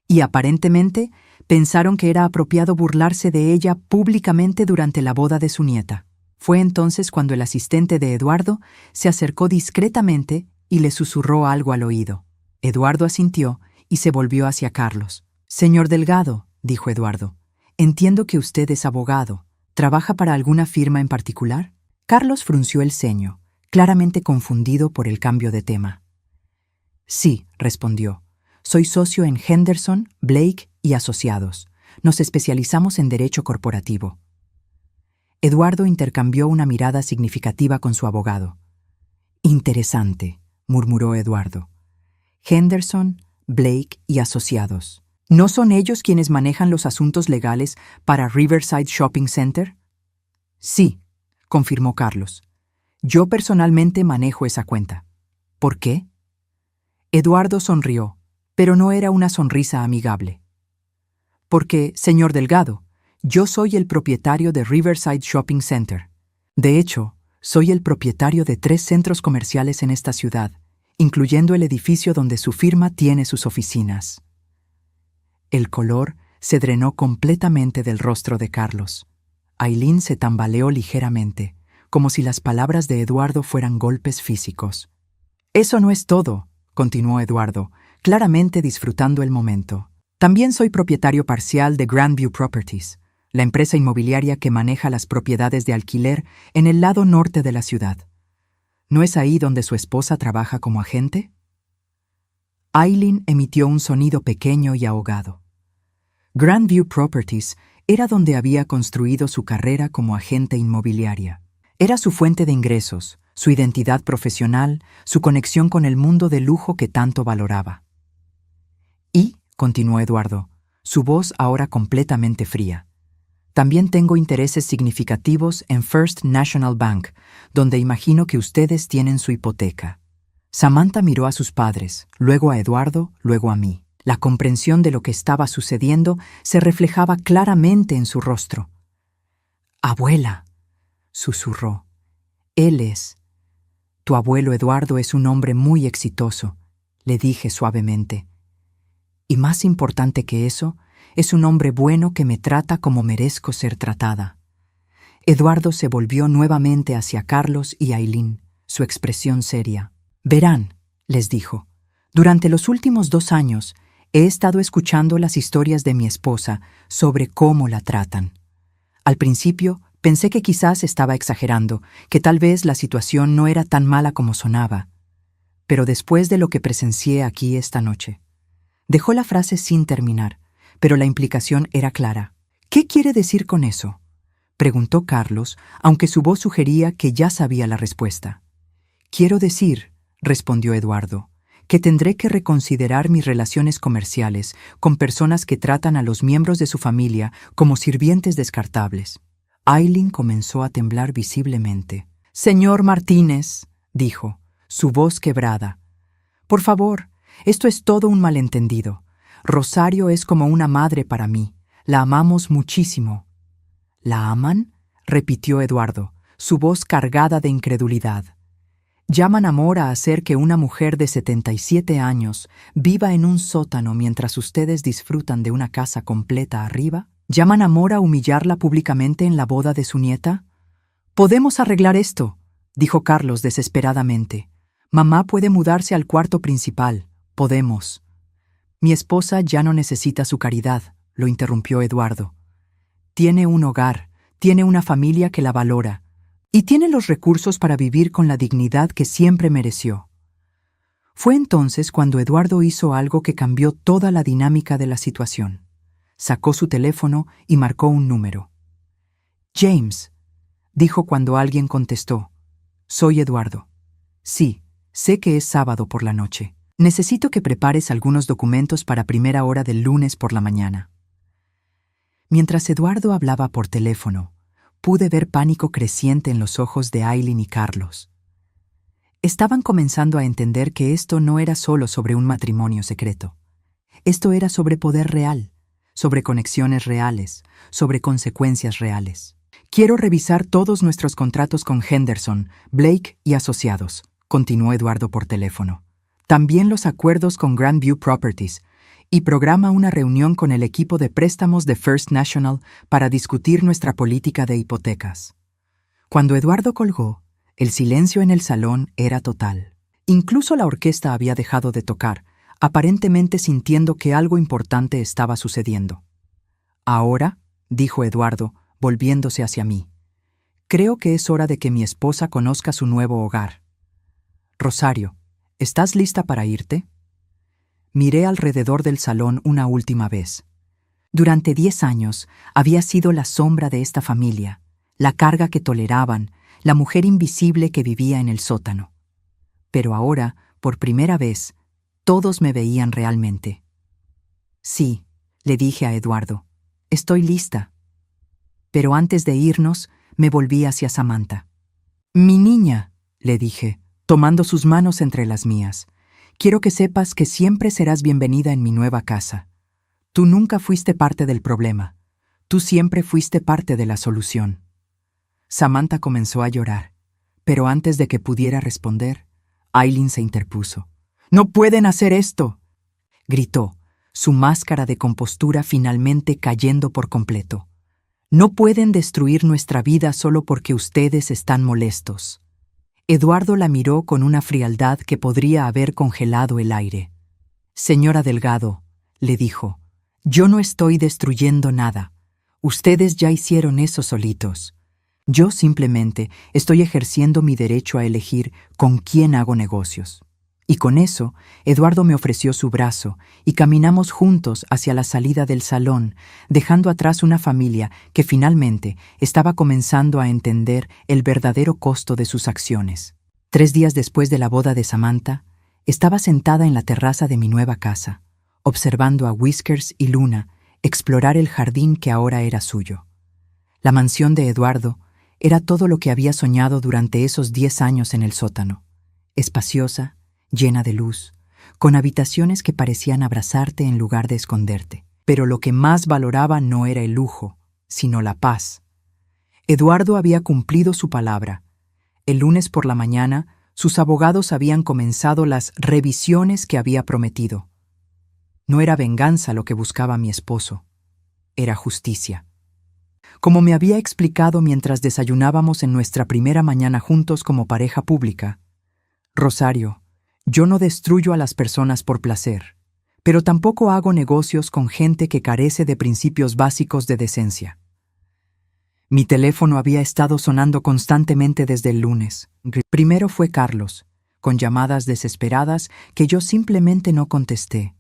Y aparentemente pensaron que era apropiado burlarse de ella públicamente durante la boda de su nieta. Fue entonces cuando el asistente de Eduardo se acercó discretamente y le susurró algo al oído. Eduardo asintió y se volvió hacia Carlos. Señor Delgado, dijo Eduardo, entiendo que usted es abogado. ¿Trabaja para alguna firma en particular? Carlos frunció el ceño, claramente confundido por el cambio de tema. Sí, respondió. Soy socio en Henderson, Blake y Asociados. Nos especializamos en derecho corporativo. Eduardo intercambió una mirada significativa con su abogado. Interesante, murmuró Eduardo. Henderson, Blake y Asociados. ¿No son ellos quienes manejan los asuntos legales para Riverside Shopping Center? Sí, confirmó Carlos. Yo personalmente manejo esa cuenta. ¿Por qué? Eduardo sonrió, pero no era una sonrisa amigable. Porque, señor Delgado, yo soy el propietario de Riverside Shopping Center. De hecho, soy el propietario de 3 centros comerciales en esta ciudad, incluyendo el edificio donde su firma tiene sus oficinas. El color se drenó completamente del rostro de Carlos. Aileen se tambaleó ligeramente, como si las palabras de Eduardo fueran golpes físicos. Eso no es todo, continuó Eduardo, claramente disfrutando el momento. También soy propietario parcial de Grandview Properties, la empresa inmobiliaria que maneja las propiedades de alquiler en el lado norte de la ciudad. ¿No es ahí donde su esposa trabaja como agente? Eileen emitió un sonido pequeño y ahogado. Grandview Properties era donde había construido su carrera como agente inmobiliaria. Era su fuente de ingresos, su identidad profesional, su conexión con el mundo de lujo que tanto valoraba. Y, continuó Eduardo, su voz ahora completamente fría, también tengo intereses significativos en First National Bank, donde imagino que ustedes tienen su hipoteca. Samantha miró a sus padres, luego a Eduardo, luego a mí. La comprensión de lo que estaba sucediendo se reflejaba claramente en su rostro. «Abuela», susurró. «Él es. Tu abuelo Eduardo es un hombre muy exitoso», le dije suavemente. «Y más importante que eso, es un hombre bueno que me trata como merezco ser tratada». Eduardo se volvió nuevamente hacia Carlos y Eileen, su expresión seria. «Verán», les dijo, «durante los últimos 2 años he estado escuchando las historias de mi esposa sobre cómo la tratan. Al principio pensé que quizás estaba exagerando, que tal vez la situación no era tan mala como sonaba. Pero después de lo que presencié aquí esta noche». Dejó la frase sin terminar, pero la implicación era clara. «¿Qué quiere decir con eso?», preguntó Carlos, aunque su voz sugería que ya sabía la respuesta. «Quiero decir», respondió Eduardo, «que tendré que reconsiderar mis relaciones comerciales con personas que tratan a los miembros de su familia como sirvientes descartables». Eileen comenzó a temblar visiblemente. «Señor Martínez», dijo, su voz quebrada, «por favor, esto es todo un malentendido. Rosario es como una madre para mí. La amamos muchísimo». «¿La aman?», repitió Eduardo, su voz cargada de incredulidad. «¿Llaman amor a hacer que una mujer de 77 años viva en un sótano mientras ustedes disfrutan de una casa completa arriba? ¿Llaman amor a humillarla públicamente en la boda de su nieta?» «Podemos arreglar esto», dijo Carlos desesperadamente. «Mamá puede mudarse al cuarto principal. Podemos». «Mi esposa ya no necesita su caridad», lo interrumpió Eduardo. «Tiene un hogar, tiene una familia que la valora, y tiene los recursos para vivir con la dignidad que siempre mereció». Fue entonces cuando Eduardo hizo algo que cambió toda la dinámica de la situación. Sacó su teléfono y marcó un número. «James», dijo cuando alguien contestó. «Soy Eduardo. Sí, sé que es sábado por la noche. Necesito que prepares algunos documentos para primera hora del lunes por la mañana». Mientras Eduardo hablaba por teléfono, pude ver pánico creciente en los ojos de Eileen y Carlos. Estaban comenzando a entender que esto no era solo sobre un matrimonio secreto. Esto era sobre poder real, sobre conexiones reales, sobre consecuencias reales. «Quiero revisar todos nuestros contratos con Henderson, Blake y Asociados», continuó Eduardo por teléfono. «También los acuerdos con Grandview Properties, y programa una reunión con el equipo de préstamos de First National para discutir nuestra política de hipotecas». Cuando Eduardo colgó, el silencio en el salón era total. Incluso la orquesta había dejado de tocar, aparentemente sintiendo que algo importante estaba sucediendo. «Ahora», dijo Eduardo, volviéndose hacia mí, «creo que es hora de que mi esposa conozca su nuevo hogar. Rosario, ¿estás lista para irte?». Miré alrededor del salón una última vez. Durante 10 años había sido la sombra de esta familia, la carga que toleraban, la mujer invisible que vivía en el sótano. Pero ahora, por primera vez, todos me veían realmente. «Sí», le dije a Eduardo, «estoy lista». Pero antes de irnos, me volví hacia Samantha. «Mi niña», le dije, tomando sus manos entre las mías, «quiero que sepas que siempre serás bienvenida en mi nueva casa. Tú nunca fuiste parte del problema. Tú siempre fuiste parte de la solución». Samantha comenzó a llorar, pero antes de que pudiera responder, Eileen se interpuso. «¡No pueden hacer esto!», gritó, su máscara de compostura finalmente cayendo por completo. «No pueden destruir nuestra vida solo porque ustedes están molestos». Eduardo la miró con una frialdad que podría haber congelado el aire. «Señora Delgado», le dijo, Yo no estoy destruyendo nada. Ustedes ya hicieron eso solitos. Yo simplemente estoy ejerciendo mi derecho a elegir con quién hago negocios. Y con eso, Eduardo me ofreció su brazo y caminamos juntos hacia la salida del salón, dejando atrás una familia que finalmente estaba comenzando a entender el verdadero costo de sus acciones. 3 días después de la boda de Samantha, estaba sentada en la terraza de mi nueva casa, observando a Whiskers y Luna explorar el jardín que ahora era suyo. La mansión de Eduardo era todo lo que había soñado durante esos 10 años en el sótano, espaciosa, llena de luz, con habitaciones que parecían abrazarte en lugar de esconderte. Pero lo que más valoraba no era el lujo, sino la paz. Eduardo había cumplido su palabra. El lunes por la mañana, sus abogados habían comenzado las revisiones que había prometido. No era venganza lo que buscaba mi esposo, era justicia. Como me había explicado mientras desayunábamos en nuestra primera mañana juntos como pareja pública, Rosario, yo no destruyo a las personas por placer, pero tampoco hago negocios con gente que carece de principios básicos de decencia. Mi teléfono había estado sonando constantemente desde el lunes. Primero fue Carlos, con llamadas desesperadas que yo simplemente no contesté.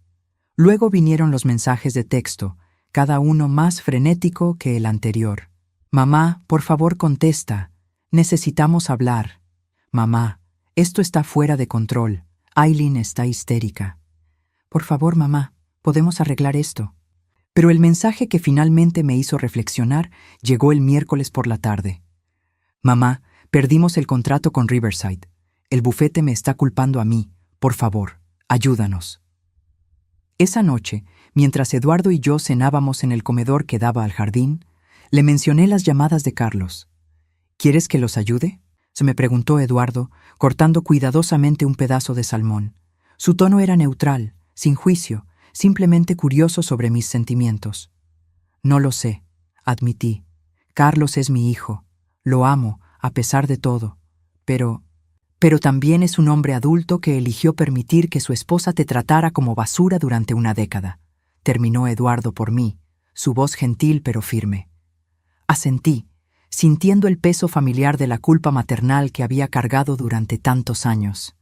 Luego vinieron los mensajes de texto, cada uno más frenético que el anterior. Mamá, por favor contesta. Necesitamos hablar. Mamá, esto está fuera de control. Aileen está histérica. Por favor, mamá, podemos arreglar esto. Pero el mensaje que finalmente me hizo reflexionar llegó el miércoles por la tarde. Mamá, perdimos el contrato con Riverside. El bufete me está culpando a mí. Por favor, ayúdanos. Esa noche, mientras Eduardo y yo cenábamos en el comedor que daba al jardín, le mencioné las llamadas de Carlos. ¿Quieres que los ayude?, se me preguntó Eduardo, cortando cuidadosamente un pedazo de salmón. Su tono era neutral, sin juicio, simplemente curioso sobre mis sentimientos. No lo sé, admití. Carlos es mi hijo. Lo amo, a pesar de todo. Pero también es un hombre adulto que eligió permitir que su esposa te tratara como basura durante una década. Terminó Eduardo por mí, su voz gentil pero firme. Asentí, sintiendo el peso familiar de la culpa maternal que había cargado durante tantos años.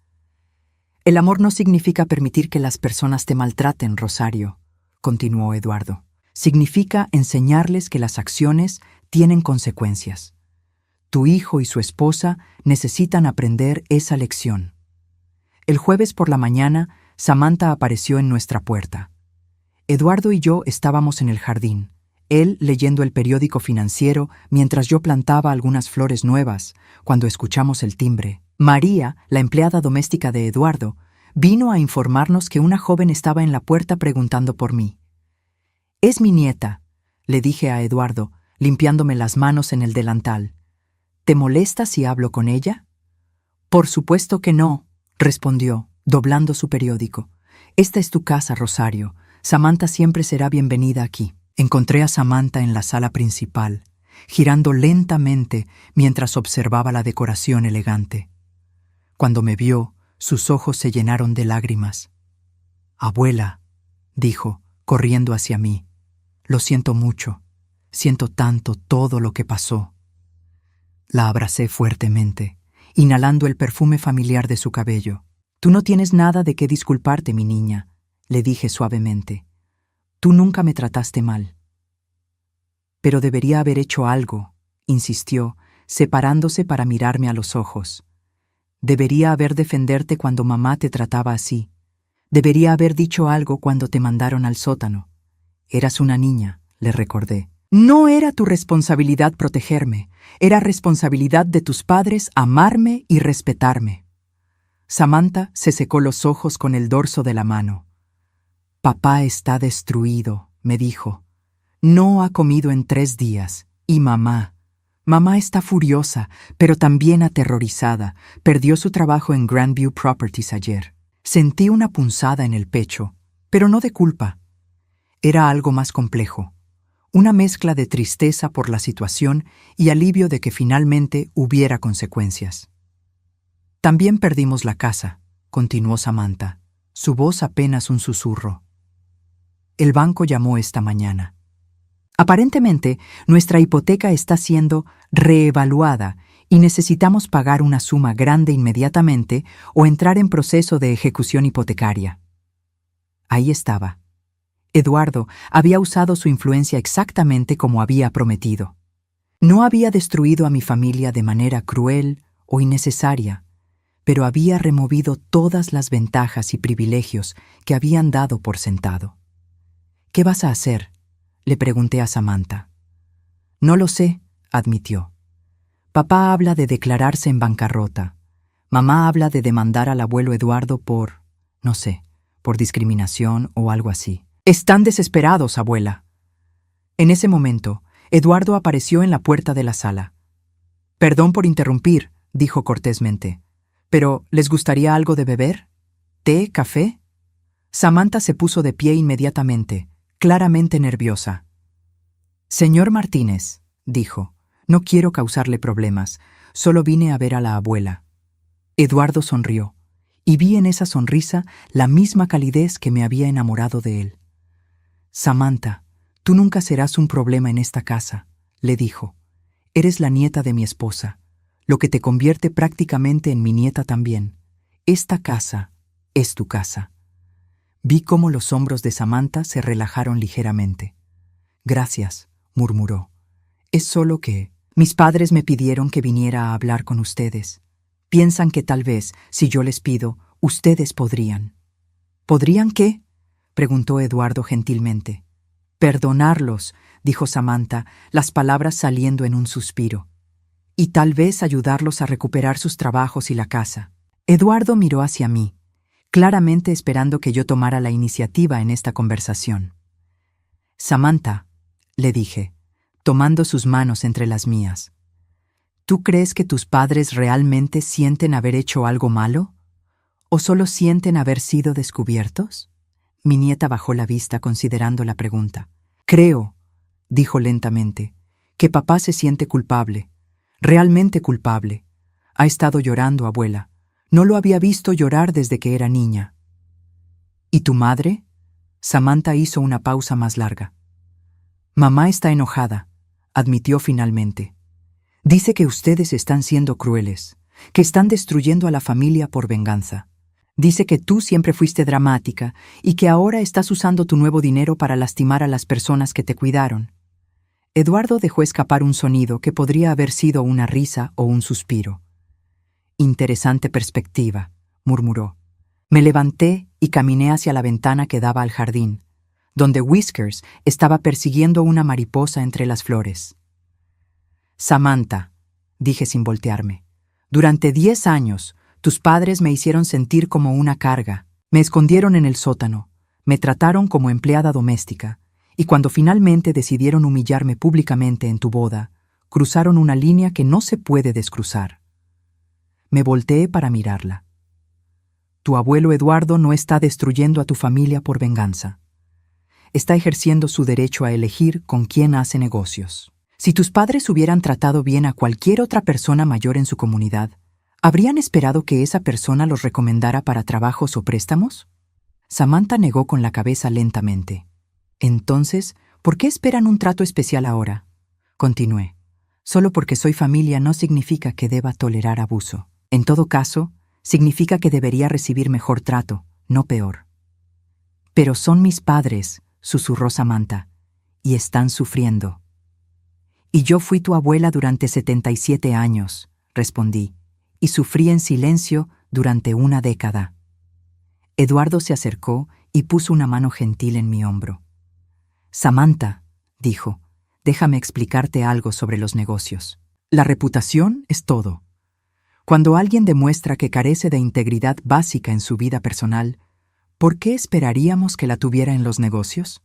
El amor no significa permitir que las personas te maltraten, Rosario, continuó Eduardo. Significa enseñarles que las acciones tienen consecuencias. Tu hijo y su esposa necesitan aprender esa lección. El jueves por la mañana, Samantha apareció en nuestra puerta. Eduardo y yo estábamos en el jardín, él leyendo el periódico financiero mientras yo plantaba algunas flores nuevas, cuando escuchamos el timbre. María, la empleada doméstica de Eduardo, vino a informarnos que una joven estaba en la puerta preguntando por mí. «Es mi nieta», le dije a Eduardo, limpiándome las manos en el delantal. «¿Te molesta si hablo con ella?» «Por supuesto que no», respondió, doblando su periódico. «Esta es tu casa, Rosario. Samantha siempre será bienvenida aquí». Encontré a Samantha en la sala principal, girando lentamente mientras observaba la decoración elegante. Cuando me vio, sus ojos se llenaron de lágrimas. «Abuela», dijo, corriendo hacia mí, «lo siento mucho. Siento tanto todo lo que pasó». La abracé fuertemente, inhalando el perfume familiar de su cabello. «Tú no tienes nada de qué disculparte, mi niña», le dije suavemente. «Tú nunca me trataste mal». «Pero debería haber hecho algo», insistió, separándose para mirarme a los ojos. «Debería haber defenderte cuando mamá te trataba así. Debería haber dicho algo cuando te mandaron al sótano. Eras una niña», le recordé. «No era tu responsabilidad protegerme. Era responsabilidad de tus padres amarme y respetarme». Samantha se secó los ojos con el dorso de la mano. «Papá está destruido», me dijo. «No ha comido en 3 días. Y mamá está furiosa, pero también aterrorizada. Perdió su trabajo en Grandview Properties ayer». Sentí una punzada en el pecho, pero no de culpa. Era algo más complejo. Una mezcla de tristeza por la situación y alivio de que finalmente hubiera consecuencias. «También perdimos la casa», continuó Samantha, su voz apenas un susurro. El banco llamó esta mañana. Aparentemente, nuestra hipoteca está siendo reevaluada y necesitamos pagar una suma grande inmediatamente o entrar en proceso de ejecución hipotecaria. Ahí estaba. Eduardo había usado su influencia exactamente como había prometido. No había destruido a mi familia de manera cruel o innecesaria, pero había removido todas las ventajas y privilegios que habían dado por sentado. «¿Qué vas a hacer?», le pregunté a Samantha. «No lo sé», admitió. «Papá habla de declararse en bancarrota. Mamá habla de demandar al abuelo Eduardo por, no sé, por discriminación o algo así. Están desesperados, abuela». En ese momento, Eduardo apareció en la puerta de la sala. «Perdón por interrumpir», dijo cortésmente, «pero ¿les gustaría algo de beber? ¿Té, café?» Samantha se puso de pie inmediatamente, claramente nerviosa. «Señor Martínez», dijo, «no quiero causarle problemas, solo vine a ver a la abuela». Eduardo sonrió, y vi en esa sonrisa la misma calidez que me había enamorado de él. «Samantha, tú nunca serás un problema en esta casa», le dijo. «Eres la nieta de mi esposa, lo que te convierte prácticamente en mi nieta también. Esta casa es tu casa». Vi cómo los hombros de Samantha se relajaron ligeramente. «Gracias», murmuró. «Es solo que mis padres me pidieron que viniera a hablar con ustedes. Piensan que tal vez, si yo les pido, ustedes podrían». «¿Podrían qué?», preguntó Eduardo gentilmente. «Perdonarlos», dijo Samantha, las palabras saliendo en un suspiro. «Y tal vez ayudarlos a recuperar sus trabajos y la casa». Eduardo miró hacia mí, claramente esperando que yo tomara la iniciativa en esta conversación. «Samantha», le dije, tomando sus manos entre las mías, ¿tú crees que tus padres realmente sienten haber hecho algo malo? ¿O solo sienten haber sido descubiertos? Mi nieta bajó la vista considerando la pregunta. «Creo», dijo lentamente, «que papá se siente culpable, realmente culpable. Ha estado llorando, abuela. No lo había visto llorar desde que era niña». «¿Y tu madre?», Samantha hizo una pausa más larga. «Mamá está enojada», admitió finalmente. «Dice que ustedes están siendo crueles, que están destruyendo a la familia por venganza. Dice que tú siempre fuiste dramática y que ahora estás usando tu nuevo dinero para lastimar a las personas que te cuidaron». Eduardo dejó escapar un sonido que podría haber sido una risa o un suspiro. «Interesante perspectiva», murmuró. Me levanté y caminé hacia la ventana que daba al jardín, donde Whiskers estaba persiguiendo una mariposa entre las flores. «Samantha», dije sin voltearme, «durante 10 años, tus padres me hicieron sentir como una carga. Me escondieron en el sótano, me trataron como empleada doméstica, y cuando finalmente decidieron humillarme públicamente en tu boda, cruzaron una línea que no se puede descruzar». Me volteé para mirarla. «Tu abuelo Eduardo no está destruyendo a tu familia por venganza. Está ejerciendo su derecho a elegir con quién hace negocios. Si tus padres hubieran tratado bien a cualquier otra persona mayor en su comunidad, ¿habrían esperado que esa persona los recomendara para trabajos o préstamos?» Samantha negó con la cabeza lentamente. «Entonces, ¿por qué esperan un trato especial ahora?», continué. «Solo porque soy familia no significa que deba tolerar abuso. En todo caso, significa que debería recibir mejor trato, no peor». «Pero son mis padres», susurró Samantha, «y están sufriendo». «Y yo fui tu abuela durante 77 años», respondí, «y sufrí en silencio durante una década». Eduardo se acercó y puso una mano gentil en mi hombro. «Samantha», dijo, «déjame explicarte algo sobre los negocios. La reputación es todo. Cuando alguien demuestra que carece de integridad básica en su vida personal, ¿por qué esperaríamos que la tuviera en los negocios?».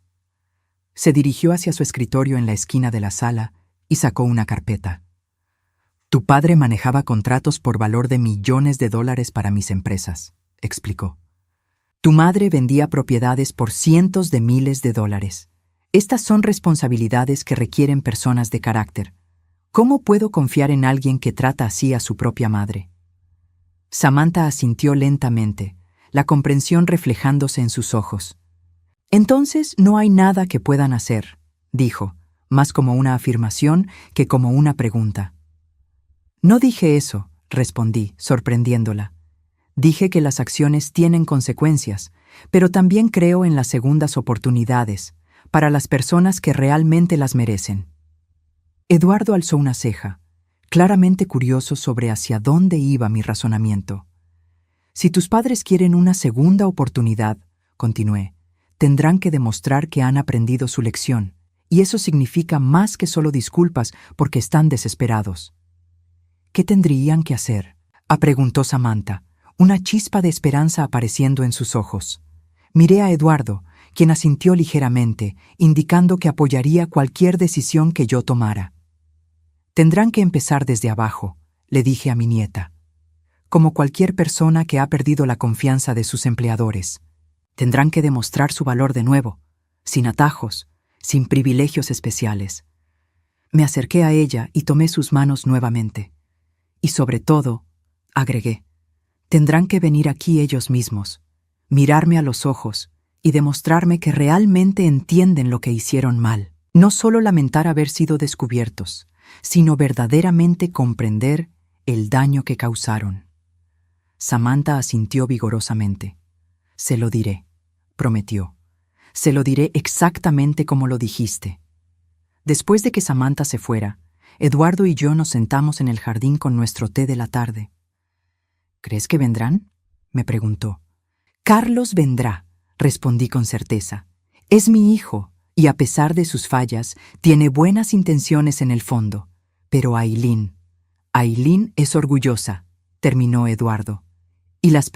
Se dirigió hacia su escritorio en la esquina de la sala y sacó una carpeta. «Tu padre manejaba contratos por valor de millones de dólares para mis empresas», explicó. «Tu madre vendía propiedades por cientos de miles de dólares. Estas son responsabilidades que requieren personas de carácter. ¿Cómo puedo confiar en alguien que trata así a su propia madre?». Samantha asintió lentamente, la comprensión reflejándose en sus ojos. Entonces no hay nada que puedan hacer, dijo, más como una afirmación que como una pregunta. No dije eso, respondí, sorprendiéndola. Dije que las acciones tienen consecuencias, pero también creo en las segundas oportunidades, para las personas que realmente las merecen. Eduardo alzó una ceja, claramente curioso sobre hacia dónde iba mi razonamiento. Si tus padres quieren una segunda oportunidad, continué, tendrán que demostrar que han aprendido su lección, y eso significa más que solo disculpas porque están desesperados. ¿Qué tendrían que hacer?, preguntó Samantha, una chispa de esperanza apareciendo en sus ojos. Miré a Eduardo, quien asintió ligeramente, indicando que apoyaría cualquier decisión que yo tomara. Tendrán que empezar desde abajo, le dije a mi nieta. Como cualquier persona que ha perdido la confianza de sus empleadores. Tendrán que demostrar su valor de nuevo, sin atajos, sin privilegios especiales. Me acerqué a ella y tomé sus manos nuevamente. Y sobre todo, agregué, tendrán que venir aquí ellos mismos, mirarme a los ojos y demostrarme que realmente entienden lo que hicieron mal. No solo lamentar haber sido descubiertos, sino verdaderamente comprender el daño que causaron. Samantha asintió vigorosamente. Se lo diré, prometió. Se lo diré exactamente como lo dijiste. Después de que Samantha se fuera, Eduardo y yo nos sentamos en el jardín con nuestro té de la tarde. ¿Crees que vendrán?, me preguntó. Carlos vendrá, respondí con certeza. Es mi hijo, y a pesar de sus fallas, tiene buenas intenciones en el fondo. Pero Aileen es orgullosa, terminó Eduardo. Y las